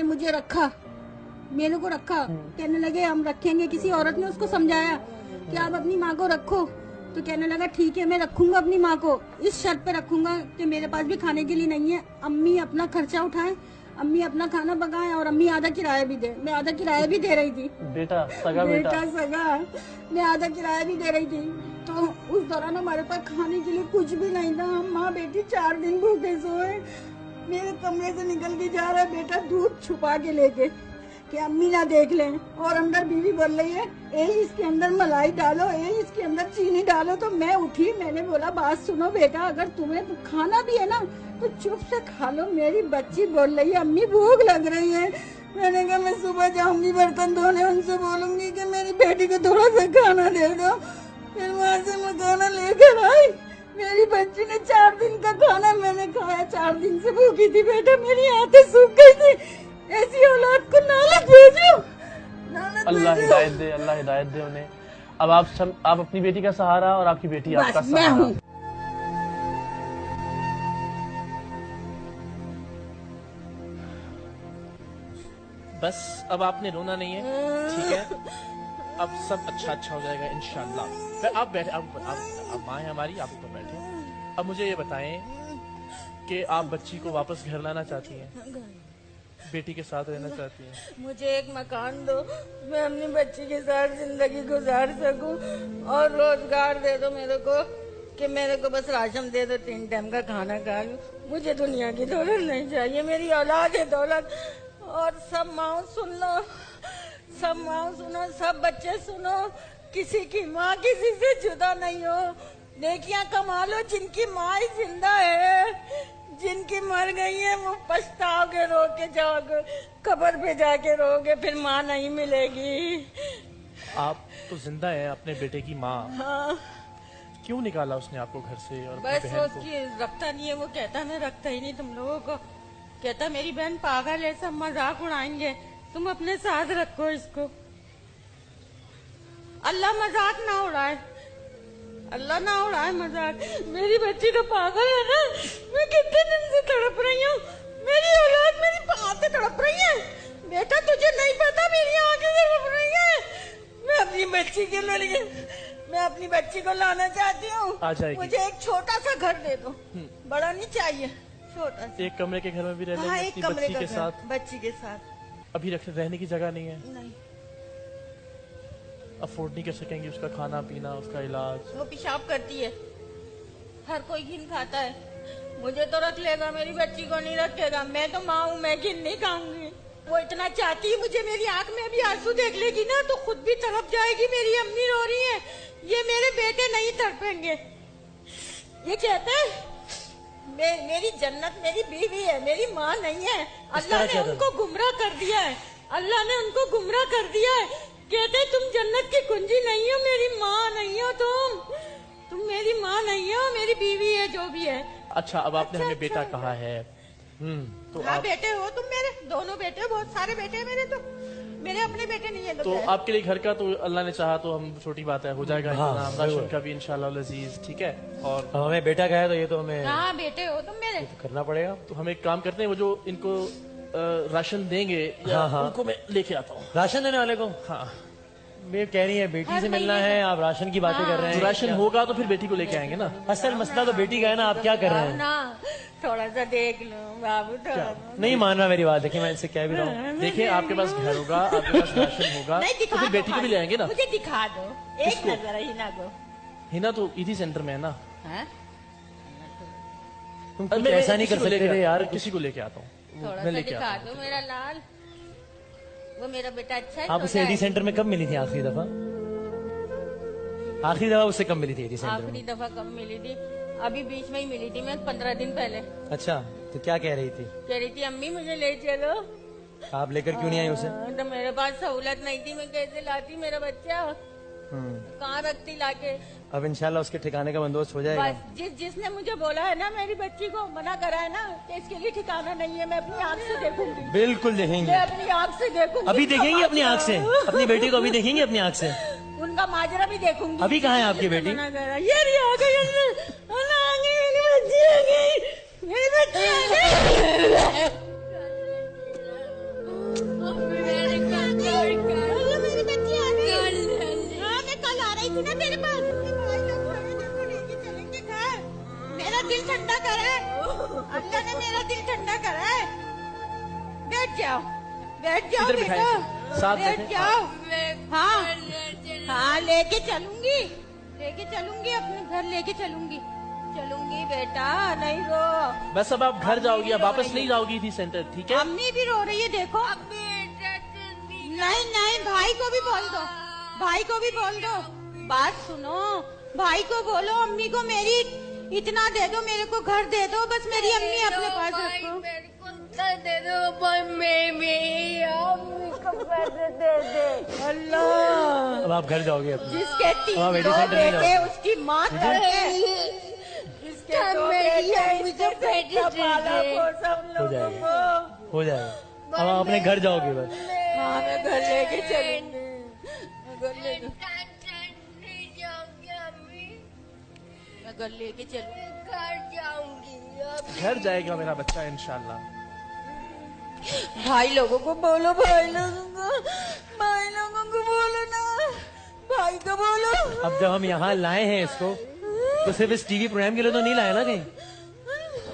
मुझे रखा, मेरे को रखा। कहने लगे हम रखेंगे। किसी औरत ने उसको समझाया कि आप अपनी माँ को रखो, तो कहने लगा ठीक है मैं रखूंगा अपनी माँ को, इस शर्त पे रखूंगा कि मेरे पास भी खाने के लिए नहीं है, अम्मी अपना खर्चा उठाएं, अम्मी अपना खाना पकाएं और अम्मी आधा किराया भी दे। मैं आधा किराया भी दे रही थी। बेटा सगा बेटा सगा, मैं आधा किराया भी दे रही थी। तो उस दौरान हमारे पास खाने के लिए कुछ भी नहीं था। हम माँ बेटी 4 दिन भूखे सोए। मेरे कमरे से निकल के जा रहा है बेटा दूध छुपा के लेके कि अम्मी ना देख लें, और अंदर बीवी बोल रही है ए इसके अंदर मलाई डालो, ए इसके अंदर चीनी डालो। तो मैं उठी, मैंने बोला बात सुनो बेटा, अगर तुम्हें तो खाना भी है ना तो चुप से खा लो। मेरी बच्ची बोल रही है अम्मी भूख लग रही है। मैंने कहा मैं सुबह जाऊंगी बर्तन धोने, उनसे बोलूंगी कि मेरी बेटी को थोड़ा सा खाना दे दो। फिर वहाँ से मैं खाना लेकर आई। मेरी बच्ची ने 4 दिन का खाना मैंने खाया। 4 दिन से भूखी थी बेटा, मेरी आंखें सूख गई थी। ऐसी औलाद को नालत भेजो, नालत अल्लाह भेजो। हिदायत दे, अल्लाह हिदायत दे उन्हें। अब आप अपनी बेटी का सहारा और आपकी बेटी आपका बस मैं सहारा। हूँ। बस अब आपने रोना नहीं है, ठीक है? अब सब अच्छा हो जाएगा इंशाल्लाह। फिर आप बैठे, आप माँ है हमारी, आप ऊपर बैठे। अब मुझे ये बताएं कि आप बच्ची को वापस घर लाना चाहती हैं, बेटी के साथ रहना चाहती हैं? मुझे एक मकान दो, मैं अपनी बच्ची के साथ जिंदगी गुजार सकूं, और रोजगार दे दो मेरे को कि मेरे को बस राशन दे दो, 3 टाइम का खाना खा लूं। मुझे दुनिया की दौलत नहीं चाहिए, मेरी औलाद है दौलत। और सब माँ सुन लो, सब माँ सुनो, सब बच्चे सुनो, किसी की माँ किसी से जुदा नहीं हो। नेकियां कमा लो जिनकी माँ ही जिंदा है, जिनकी मर गई है वो पछताओगे, रो के जाओगे, कब्र पे जाके रोगे, फिर माँ नहीं मिलेगी। आप तो जिंदा हैं, अपने बेटे की माँ। हाँ, क्यों निकाला उसने आपको घर से और अपनी बस बहन वो को? उसकी रखता नहीं है। वो कहता मैं रखता ही नहीं तुम लोगों को। कहता मेरी बहन पागल है, सब मजाक उड़ाएंगे, तुम अपने साथ रखो इसको। अल्लाह मजाक ना उड़ाए, अल्लाह ना उड़ाए मजाक। मेरी बच्ची तो पागल है ना, मैं कितने दिन से तड़प रही हूँ, मेरी औलाद मेरी आंखें तड़प रही है। बेटा तुझे नहीं पता मेरी आंखें तड़प रही है। मैं अपनी बच्ची के लिए, मैं अपनी बच्ची को लाना चाहती हूँ। आ जाएगी। मुझे एक छोटा सा घर दे दो, बड़ा नहीं चाहिए, छोटा सा। एक कमरे के घर में भी रह हाँ, लेंगे एक अपनी कमरे बच्ची का के घर, साथ? बच्ची के साथ। अभी रहने की जगह नहीं है, नहीं, अफोर्ड नहीं कर सकेंगी उसका खाना पीना, उसका इलाज? वो पेशाब करती है, हर कोई घिन खाता है। मुझे तो रख लेगा, मेरी बच्ची को नहीं रखेगा। मैं तो माँ हूँ, मैं घिन नहीं खाऊंगी। वो इतना चाहती है मुझे, मेरी आंख में अभी आंसू देख लेगी ना तो खुद भी तड़प जाएगी। मेरी अम्मी रो रही है, ये मेरे बेटे नहीं तड़पेंगे। ये कहते हैं मेरी जन्नत मेरी बीवी है, मेरी माँ नहीं है। अल्लाह ने उनको गुमराह कर दिया है, अल्लाह ने उनको गुमराह कर दिया है। कहते तुम जन्नत की कुंजी नहीं हो, मेरी माँ नहीं हो, तुम मेरी माँ नहीं हो, मेरी बीवी है जो भी है। अच्छा, अब आपने हमें बेटा कहा है, तो हाँ आप बेटे हो तुम मेरे, दोनों बेटे, बहुत सारे बेटे हैं मेरे, तो मेरे अपने बेटे नहीं है। तो आपके लिए घर का तो अल्लाह ने चाहा तो हम छोटी बात है, हो जाएगा हाँ, इंतजाम, राशन का भी इंशाल्लाह लजीज, ठीक है? और अब हमें बेटा कहा है तो ये तो हमें हाँ बेटे हो तुम मेरे। करना पड़ेगा। तो हम एक काम करते हैं, वो जो इनको राशन देंगे हाँ, हाँ। उनको मैं लेके आता हूँ। राशन देने वाले को हाँ, वे कह रही है बेटी हर से मिलना महीने है, आप राशन की बातें कर रहे तो हैं। राशन होगा तो फिर बेटी को लेके आएंगे ना। असल मसला तो बेटी का है ना, आप क्या कर रहे हैं? ना थोड़ा सा देख लो बाबू, थोड़ा नहीं मान रहा मेरी बात, देखिए मैं इनसे कह भी रहा हूँ। देखिए, आपके पास घर होगा, आपके पास राशन होगा, नहीं, तो दिखा फिर दो बेटी को भी खाली। ले आएंगे ना। मुझे दिखा दो एक किसको? नजर हिना को। हिना तो इसी सेंटर में है ना। हाँ? तुम कुछ ऐसा नहीं कर सकते थे यार। किसी को लेके आता हूँ, थोड़ा मैं सा लेके दिखा आता दो हूँ। मेरा लाल, वो मेरा बेटा अच्छा है। आप उसे एडी सेंटर में कब मिली थी आखिरी दफा? आखिरी दफा उससे कब मिली थी एडी सेंटर आखिरी में? दफा कब मिली थी? अभी बीच में ही मिली थी मैं, 15 दिन पहले। अच्छा, तो क्या कह रही थी? कह रही थी अम्मी मुझे ले चलो। आप लेकर क्यों नहीं आई उसे? तो मेरे पास सहूलत नहीं थी, मैं कैसे लाती मेरा बच्चा, कहाँ रखती लाके। अब इंशाल्लाह उसके ठिकाने का बंदोबस्त हो जाएगा। बस जिसने मुझे बोला है ना, मेरी बच्ची को मना करा है ना कि इसके लिए ठिकाना नहीं है, मैं अपनी आंख से देखूंगी, बिल्कुल देखेंगे, मैं अपनी आंख से देखूंगी। अभी देखेंगी अपनी आंख से, अपनी बेटी को अभी देखेंगी अपनी आंख से। उनका माजरा भी देखूंगी। अभी कहाँ है आपकी बेटी? मना करा, ये रही आ गई अंदर। अल्लाह आ गई, मेरी बच्ची आ गई, मेरी बच्ची आ गई। जाओ बैठ जाओ इधर बेटा, बिठाएं, साथ बैठ बैठें। जाओ। हाँ हाँ लेके चलूंगी अपने घर लेके चलूंगी बेटा, नहीं रो। बस अब आप घर जाओगी, अब वापस नहीं जाओगी थी सेंटर, ठीक है? अम्मी भी रो रही है देखो। नहीं भाई को भी बोल दो, बात सुनो, भाई को बोलो अम्मी को मेरी इतना दे दो, मेरे को घर दे दो, बस मेरी अम्मी अपने पास रखो। मेरे को घर दे दो, पर मेरी अम्मी को पैसे दे दे। अल्लाह, अब आप घर जाओगे अपने। जिसके हाँ, बेटी दो सेंटर नहीं बेटे जाओ। उसकी माँ करके, जिसके दो मेरी बेटे अम्मी को पैसे दे पाला दे। को सब हो लोगों जाएगा, को। हो जाएगा। अब आप अपने घर जाओगे बस। हाँ मैं घर लेके चलूंगी, नहीं जाऊंगी अम्मी, मैं घर लेके चलूंगी। घर जाऊंगी अब। घर जाएगा मेरा बच्चा इंशाल्लाह। भाई लोगों को बोलो, भाई लोगों को बोलो ना, भाई को बोलो। अब जब हम यहाँ लाए हैं इसको, तो सिर्फ इस टीवी प्रोग्राम के लिए तो नहीं लाया ना कहीं,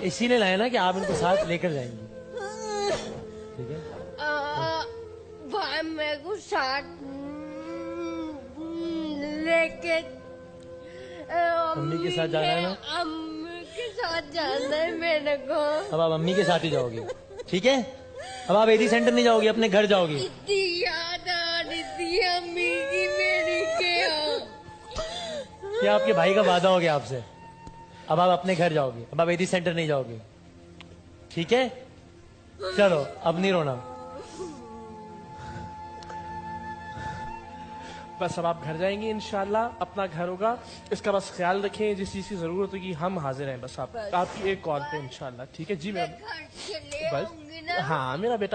इसीलिए लाया ना कि आप इनको साथ लेकर जाएंगी, ठीक है? भाई मेरे को साथ लेके अम्मी के साथ जाना है ना? अम्मी के साथ जाना है मेरे को। अब आप अम्मी के साथ ही जाओगी, ठीक है? अब आप एडी सेंटर नहीं जाओगी, अपने घर जाओगी। इतनी याद आ रही थी अम्मी की मेरी के। ये आपके भाई का वादा हो गया आपसे। अब आप अपने घर जाओगी, अब आप एडी सेंटर नहीं जाओगी, ठीक है? चलो अब नहीं रोना। बस अब आप घर जाएंगे इंशाल्लाह, अपना घर होगा, इसका बस ख्याल रखें, जिस चीज की जरूरत होगी हम हाजिर हैं, बस आप आपकी एक कॉल पे इंशाल्लाह, ठीक है जी मैम? घर चले बस आऊंगी ना। हाँ मेरा बेटा